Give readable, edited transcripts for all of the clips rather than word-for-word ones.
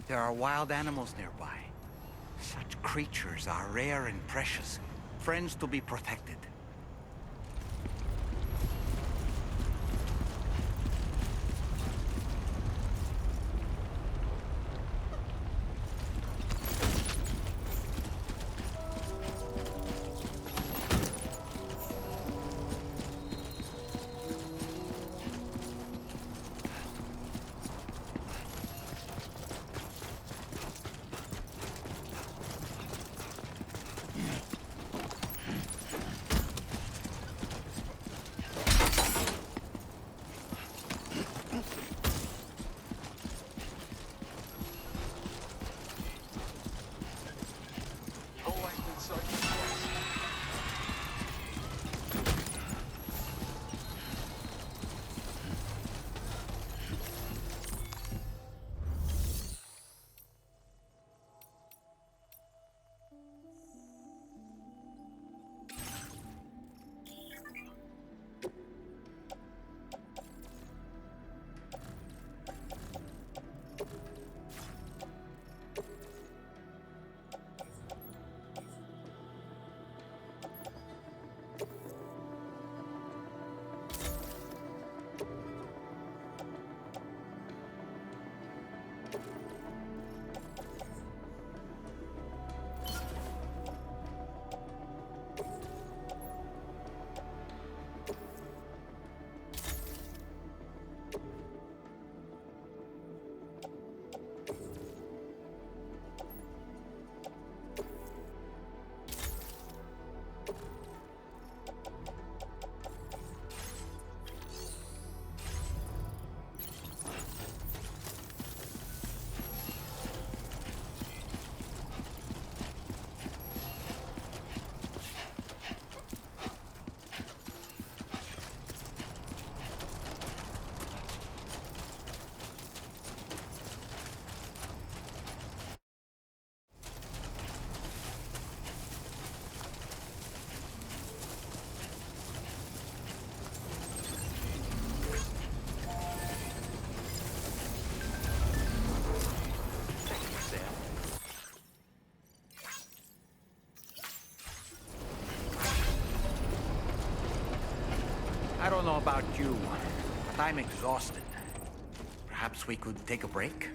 There are wild animals nearby. Such creatures are rare and precious, friends to be protected. I don't know about you, but I'm exhausted. Perhaps we could take a break?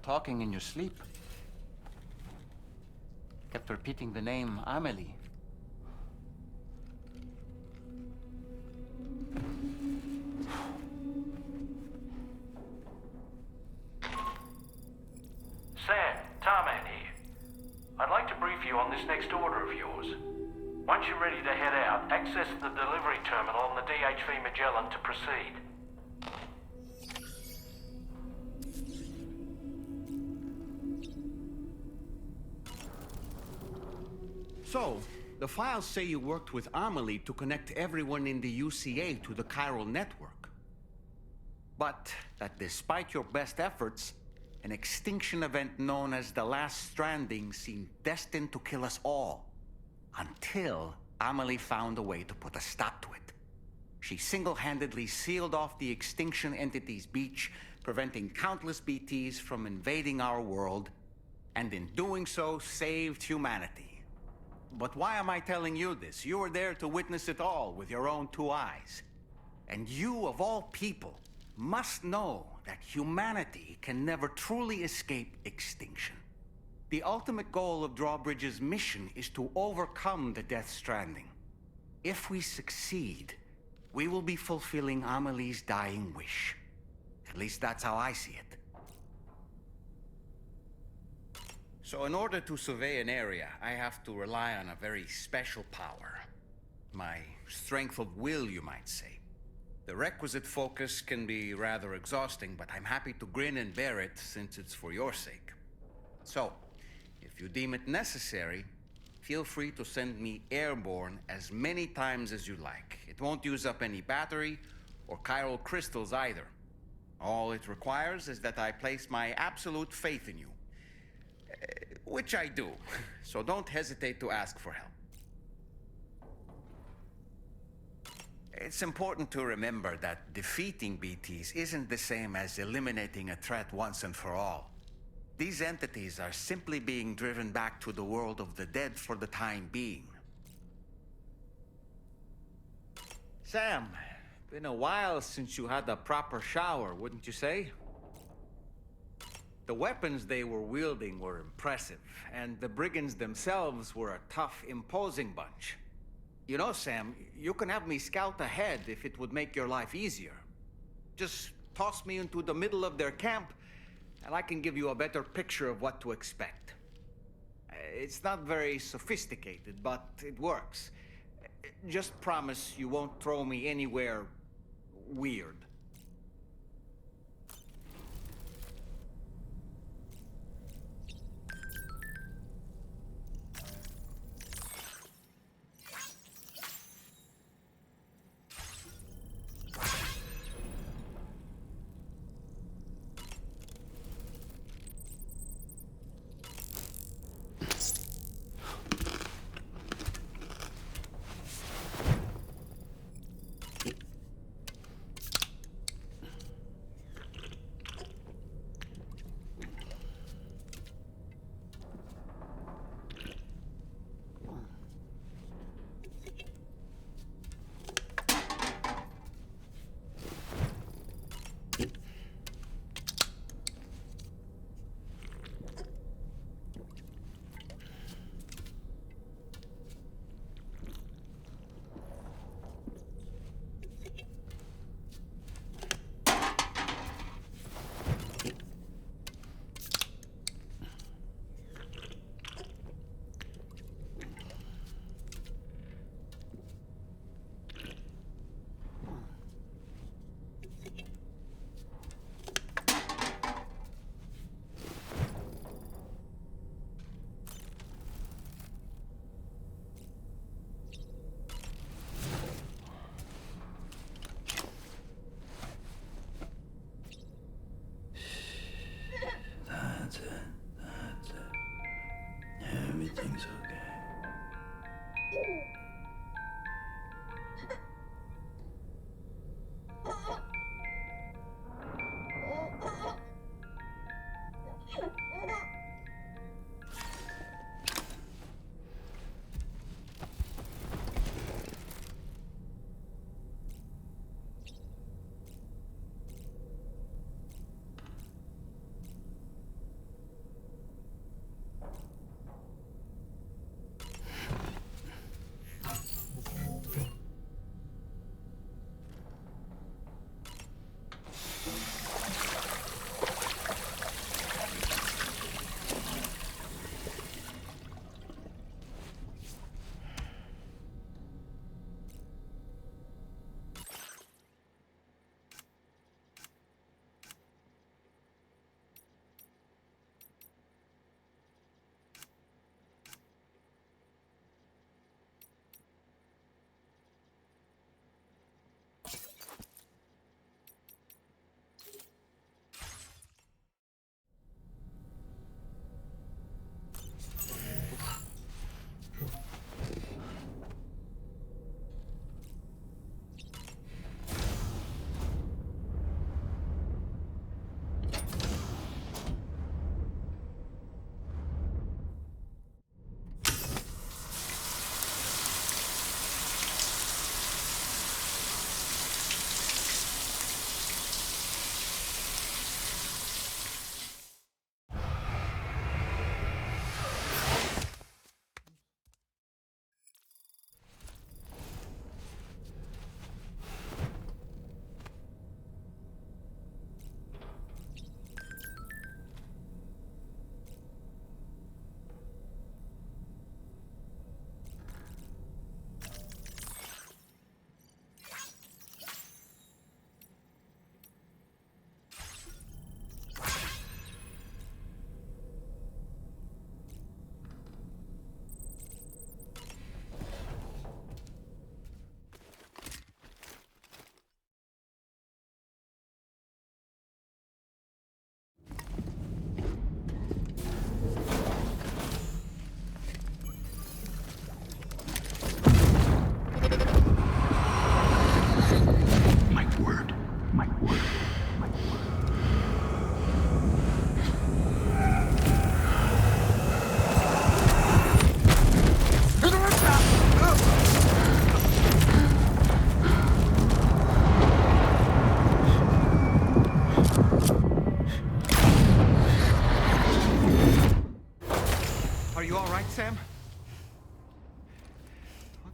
Talking in your sleep. Kept repeating the name Amelie. Sam, Tarman here. I'd like to brief you on this next order of yours. Once you're ready to head out, access the delivery terminal on the DHV Magellan to proceed. So, the files say you worked with Amelie to connect everyone in the UCA to the chiral network. But that despite your best efforts, an extinction event known as the Last Stranding seemed destined to kill us all. Until Amelie found a way to put a stop to it. She single-handedly sealed off the extinction entity's beach, preventing countless BTs from invading our world, and in doing so, saved humanity. But why am I telling you this? You were there to witness it all with your own two eyes. And you, of all people, must know that humanity can never truly escape extinction. The ultimate goal of Drawbridge's mission is to overcome the Death Stranding. If we succeed, we will be fulfilling Amelie's dying wish. At least that's how I see it. So in order to survey an area, I have to rely on a very special power. My strength of will, you might say. The requisite focus can be rather exhausting, but I'm happy to grin and bear it since it's for your sake. So, if you deem it necessary, feel free to send me airborne as many times as you like. It won't use up any battery or chiral crystals either. All it requires is that I place my absolute faith in you. Which I do, so don't hesitate to ask for help. It's important to remember that defeating BTs isn't the same as eliminating a threat once and for all. These entities are simply being driven back to the world of the dead for the time being. Sam, been a while since you had a proper shower, wouldn't you say? The weapons they were wielding were impressive, and the brigands themselves were a tough, imposing bunch. You know, Sam, you can have me scout ahead if it would make your life easier. Just toss me into the middle of their camp, and I can give you a better picture of what to expect. It's not very sophisticated, but it works. Just promise you won't throw me anywhere weird.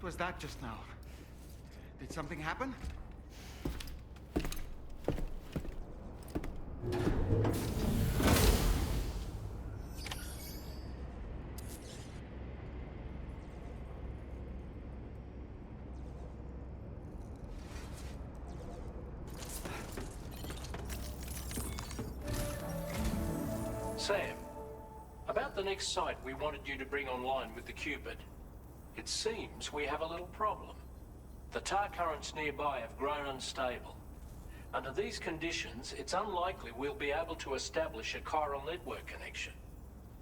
was that just now? Did something happen? Sam, about the next site we wanted you to bring online with the Cupid. It seems we have a little problem. The tar currents nearby have grown unstable. Under these conditions, it's unlikely we'll be able to establish a chiral network connection.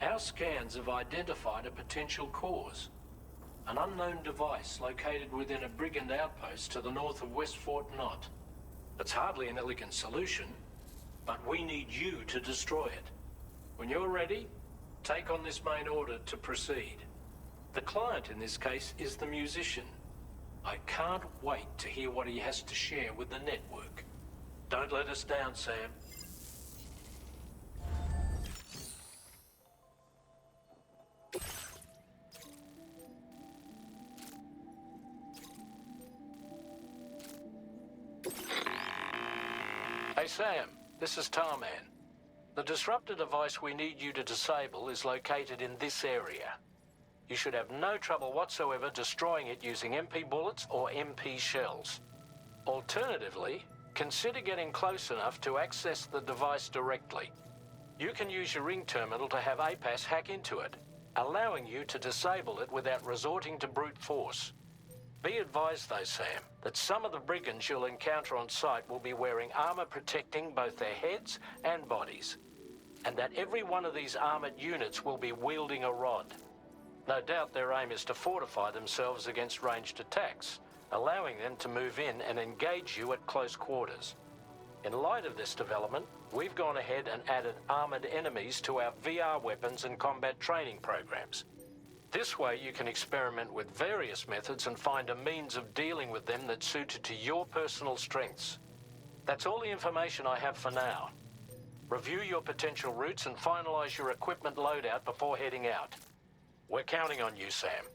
Our scans have identified a potential cause. An unknown device located within a brigand outpost to the north of West Fort Knott. It's hardly an elegant solution, but we need you to destroy it. When you're ready, take on this main order to proceed. The client in this case is the musician. I can't wait to hear what he has to share with the network. Don't let us down, Sam. Hey Sam, this is Tarman. The disruptor device we need you to disable is located in this area. You should have no trouble whatsoever destroying it using MP bullets or MP shells. Alternatively, consider getting close enough to access the device directly. You can use your ring terminal to have APAS hack into it, allowing you to disable it without resorting to brute force. Be advised though, Sam, that some of the brigands you'll encounter on site will be wearing armor protecting both their heads and bodies, and that every one of these armored units will be wielding a rod. No doubt their aim is to fortify themselves against ranged attacks, allowing them to move in and engage you at close quarters. In light of this development, we've gone ahead and added armored enemies to our VR weapons and combat training programs. This way you can experiment with various methods and find a means of dealing with them that's suited to your personal strengths. That's all the information I have for now. Review your potential routes and finalize your equipment loadout before heading out. We're counting on you, Sam.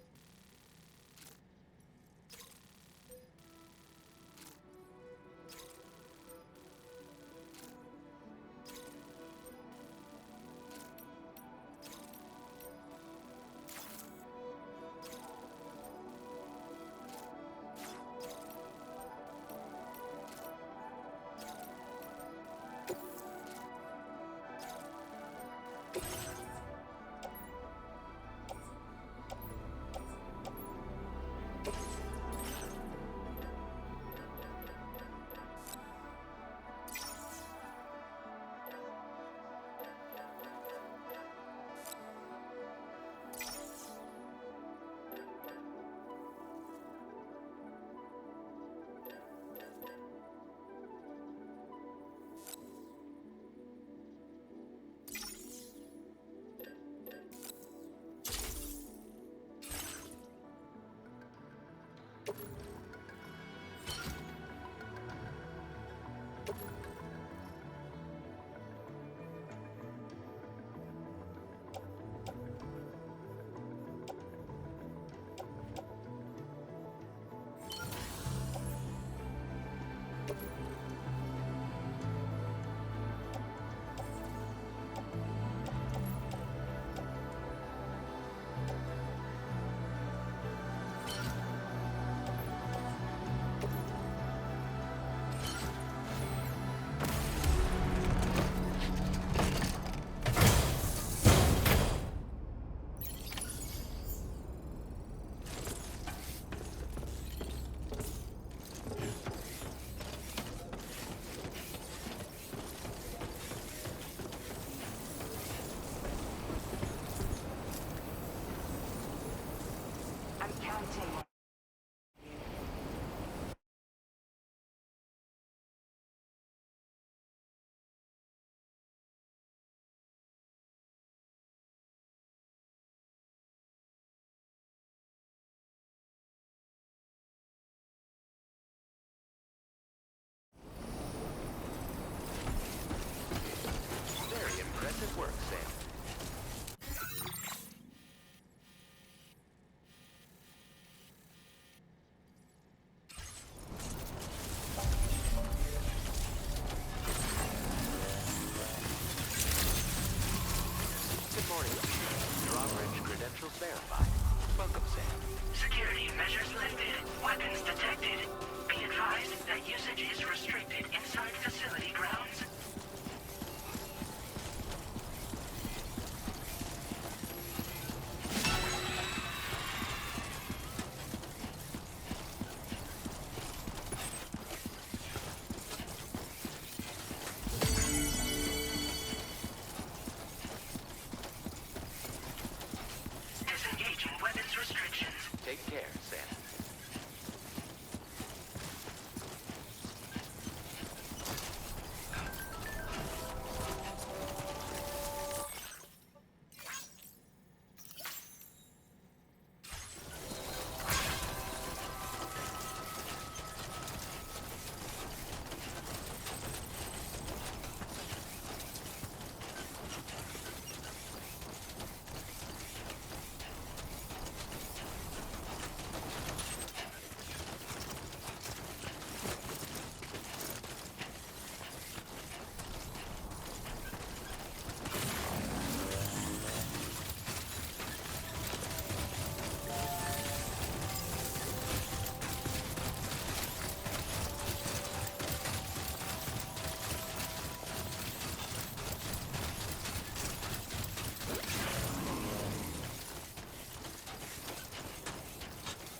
Very impressive work, Sam.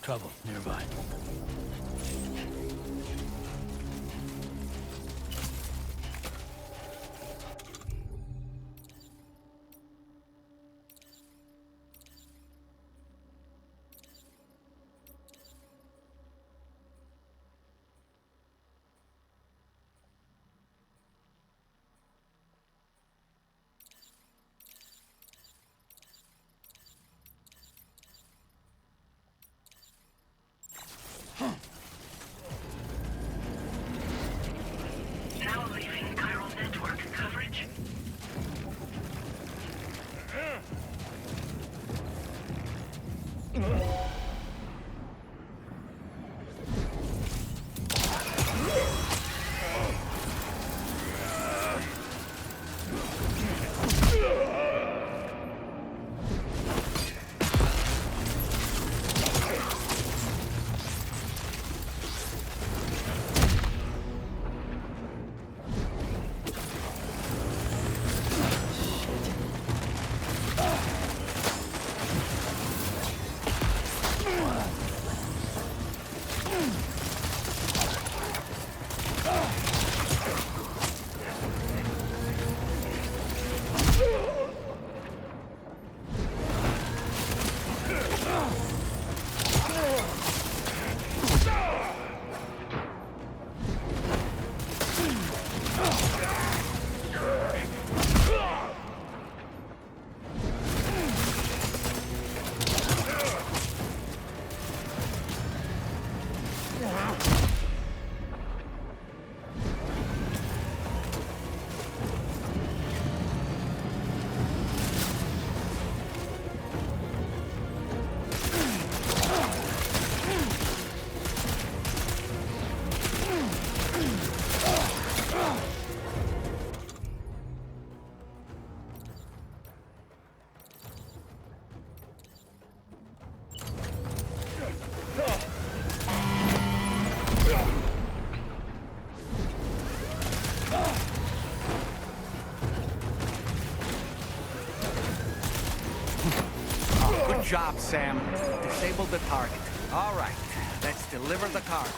trouble nearby. Now leaving chiral network coverage. Good job, Sam. Disable the target. All right, let's deliver the cargo.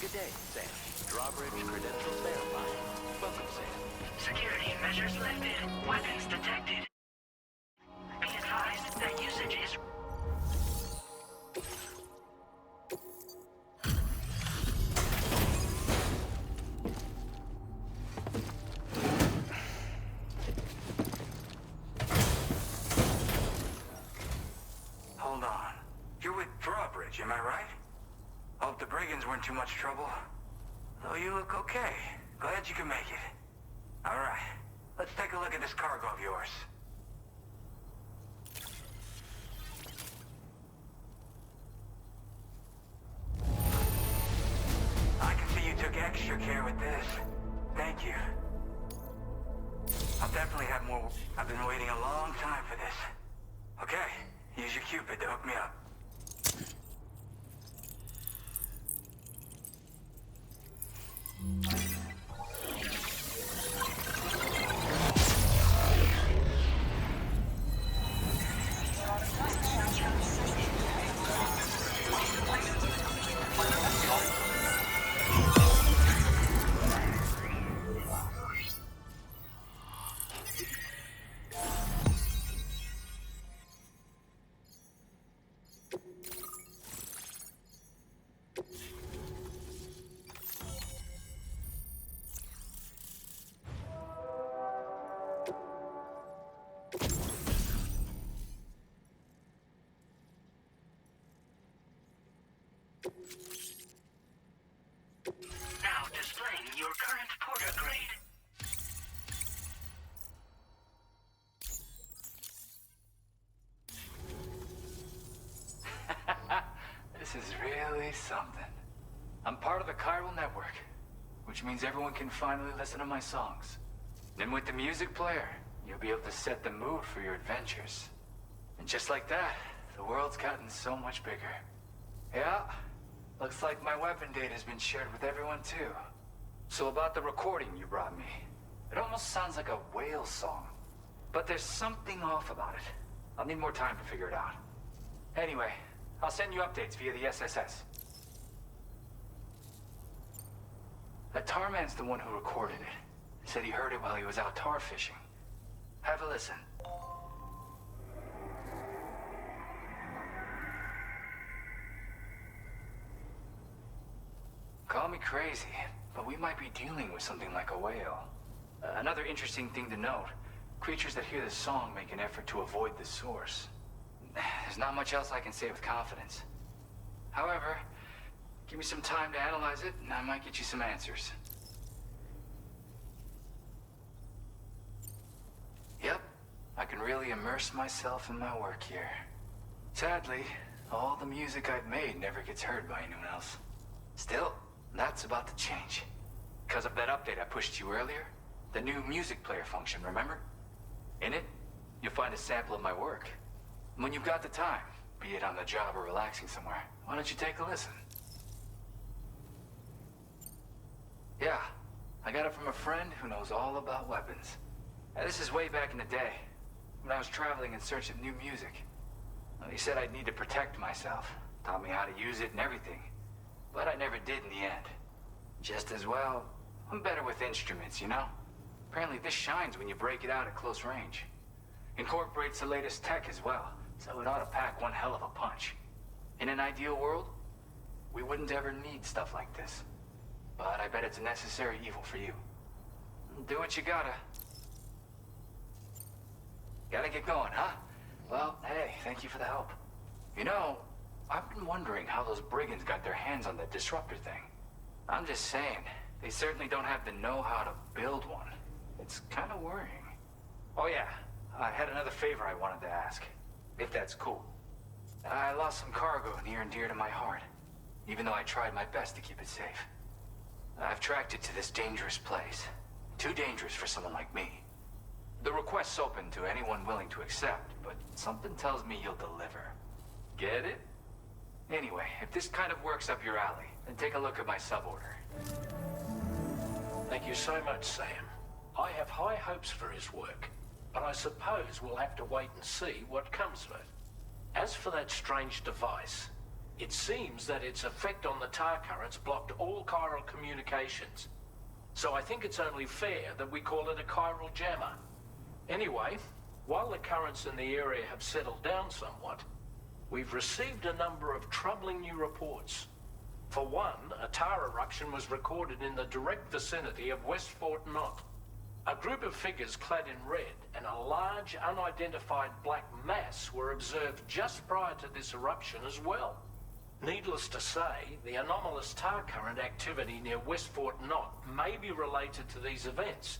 Good day, Sam. Drawbridge credentials verified. Welcome, Sam. Security measures lifted. Weapons detected. Be advised that usage is... Hold on. You're with Drawbridge, am I right? Hope the brigands weren't too much trouble. Though you look okay. Glad you can make it. All right. Let's take a look at this cargo of yours. I can see you took extra care with this. Thank you. I'll definitely have more. I've been waiting a long time for this. Okay, use your Cupid to hook me up. Now displaying your current porter grade. This is really something. I'm part of the chiral network, which means everyone can finally listen to my songs. Then with the music player, you'll be able to set the mood for your adventures. And just like that, the world's gotten so much bigger. Yeah, looks like my weapon data has been shared with everyone too. So about the recording you brought me, it almost sounds like a whale song. But there's something off about it. I'll need more time to figure it out. Anyway, I'll send you updates via the SSS. That tar man's the one who recorded it. He said he heard it while he was out tar fishing. Have a listen. Call me crazy, but we might be dealing with something like a whale. Another interesting thing to note, creatures that hear this song make an effort to avoid the source. There's not much else I can say with confidence. However, give me some time to analyze it, and I might get you some answers. Yep, I can really immerse myself in my work here. Sadly, all the music I've made never gets heard by anyone else. Still, that's about to change. Because of that update I pushed you earlier, the new music player function, remember? In it, you'll find a sample of my work. When you've got the time, be it on the job or relaxing somewhere, why don't you take a listen? Yeah, I got it from a friend who knows all about weapons. Now, this is way back in the day, when I was traveling in search of new music. Well, he said I'd need to protect myself, taught me how to use it and everything. But I never did in the end. Just as well, I'm better with instruments, you know? Apparently this shines when you break it out at close range. Incorporates the latest tech as well, so it ought to pack one hell of a punch. In an ideal world, we wouldn't ever need stuff like this. But I bet it's a necessary evil for you. Do what you gotta. Gotta get going, huh? Well, hey, thank you for the help. You know, I've been wondering how those brigands got their hands on that disruptor thing. I'm just saying, they certainly don't have the know-how to build one. It's kind of worrying. Oh yeah, I had another favor I wanted to ask, if that's cool. I lost some cargo near and dear to my heart, even though I tried my best to keep it safe. I've tracked it to this dangerous place. Too dangerous for someone like me. The request's open to anyone willing to accept, but something tells me you'll deliver. Get it? Anyway, if this kind of works up your alley, then take a look at my suborder. Thank you so much, Sam. I have high hopes for his work, but I suppose we'll have to wait and see what comes of it. As for that strange device, it seems that its effect on the tar currents blocked all chiral communications. So I think it's only fair that we call it a chiral jammer. Anyway, while the currents in the area have settled down somewhat, we've received a number of troubling new reports. For one, a tar eruption was recorded in the direct vicinity of West Fort Knot. A group of figures clad in red and a large unidentified black mass were observed just prior to this eruption as well. Needless to say, the anomalous tar current activity near West Fort Knot may be related to these events,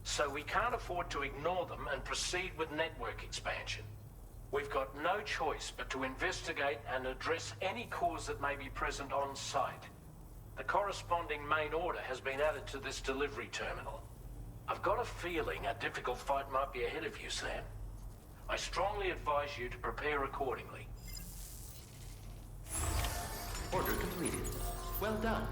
so we can't afford to ignore them and proceed with network expansion. We've got no choice but to investigate and address any cause that may be present on site. The corresponding main order has been added to this delivery terminal. I've got a feeling a difficult fight might be ahead of you, Sam. I strongly advise you to prepare accordingly. Order completed. Well done.